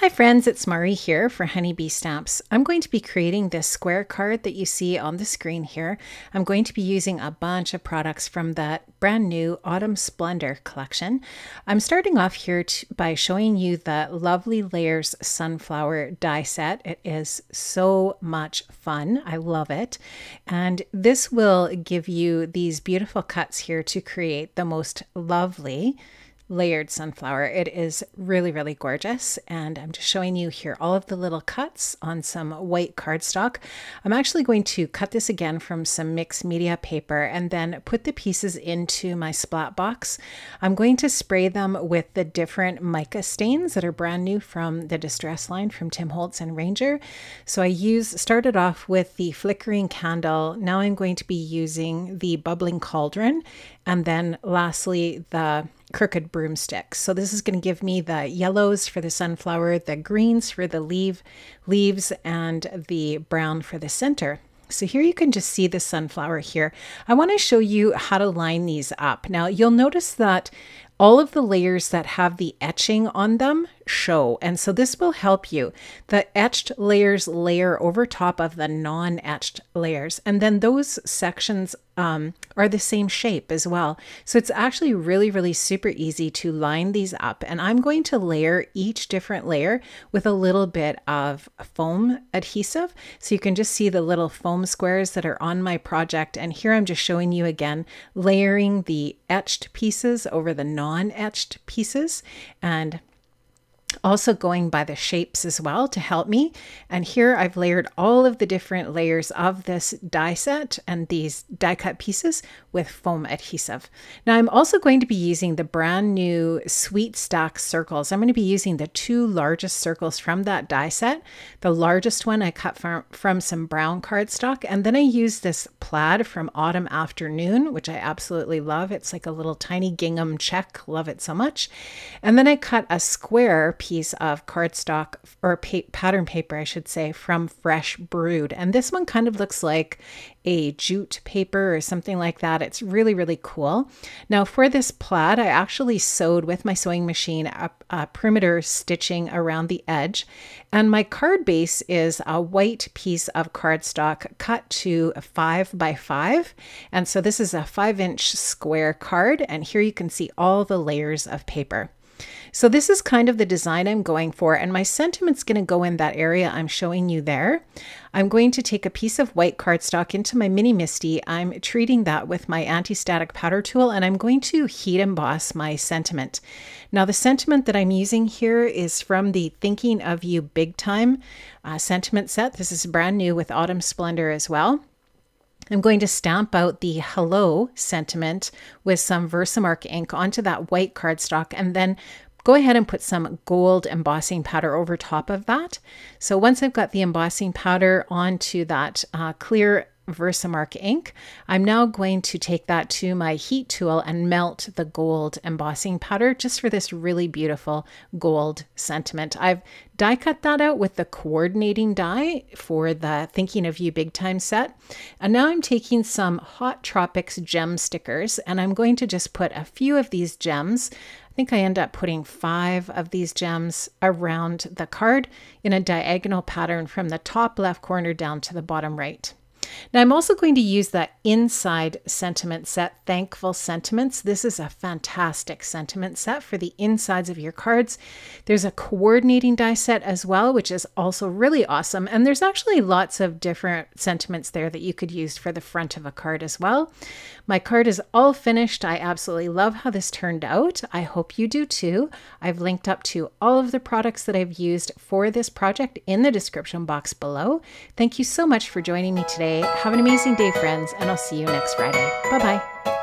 Hi friends, it's Mari here for Honeybee Stamps. I'm going to be creating this square card that you see on the screen here. I'm going to be using a bunch of products from the brand new Autumn Splendor collection. I'm starting off here by showing you the Lovely Layers Sunflower die set. It is so much fun. I love it. And this will give you these beautiful cuts here to create the most lovely layered sunflower. It is really, really gorgeous. And I'm just showing you here all of the little cuts on some white cardstock. I'm actually going to cut this again from some mixed media paper and then put the pieces into my splat box. I'm going to spray them with the different mica stains that are brand new from the Distress line from Tim Holtz and Ranger. So I started off with the flickering candle. Now I'm going to be using the bubbling cauldron, and then lastly the crooked broomstick. So this is going to give me the yellows for the sunflower, the greens for the leaves, and the brown for the center. So here you can just see the sunflower here. I want to show you how to line these up. Now you'll notice that all of the layers that have the etching on them show, and so this will help you. The etched layers layer over top of the non-etched layers, and then those sections are the same shape as well. So it's actually really, really super easy to line these up, and I'm going to layer each different layer with a little bit of foam adhesive. So you can just see the little foam squares that are on my project, and here I'm just showing you again layering the etched pieces over the non-etched pieces, and also going by the shapes as well to help me. And here I've layered all of the different layers of this die set and these die cut pieces with foam adhesive. Now I'm also going to be using the brand new Sweet Stack circles. I'm going to be using the two largest circles from that die set. The largest one I cut from some brown cardstock, and then I used this plaid from Autumn Afternoon, which I absolutely love. It's like a little tiny gingham check. Love it so much. And then I cut a square piece of cardstock, or pattern paper I should say, from Fresh Brood, and this one kind of looks like a jute paper or something like that. It's really, really cool. Now for this plaid, I actually sewed with my sewing machine a perimeter stitching around the edge, and my card base is a white piece of cardstock cut to 5 by 5, and so this is a 5-inch square card, and here you can see all the layers of paper. So this is kind of the design I'm going for, and my sentiment's going to go in that area I'm showing you there. I'm going to take a piece of white cardstock into my mini MISTI. I'm treating that with my anti-static powder tool, and I'm going to heat emboss my sentiment. Now the sentiment that I'm using here is from the Thinking of You Big Time sentiment set. This is brand new with Autumn Splendor as well. I'm going to stamp out the Hello sentiment with some Versamark ink onto that white cardstock, and then go ahead and put some gold embossing powder over top of that. So once I've got the embossing powder onto that clear Versamark ink, I'm now going to take that to my heat tool and melt the gold embossing powder just for this really beautiful gold sentiment. I've die cut that out with the coordinating die for the Thinking of You Big Time set. And now I'm taking some Hot Tropics gem stickers, and I'm going to just put a few of these gems. I think I end up putting 5 of these gems around the card in a diagonal pattern from the top left corner down to the bottom right. Now I'm also going to use that inside sentiment set, Thankful Sentiments. This is a fantastic sentiment set for the insides of your cards. There's a coordinating die set as well, which is also really awesome. And there's actually lots of different sentiments there that you could use for the front of a card as well. My card is all finished. I absolutely love how this turned out. I hope you do too. I've linked up to all of the products that I've used for this project in the description box below. Thank you so much for joining me today. Have an amazing day, friends, and I'll see you next Friday. Bye-bye.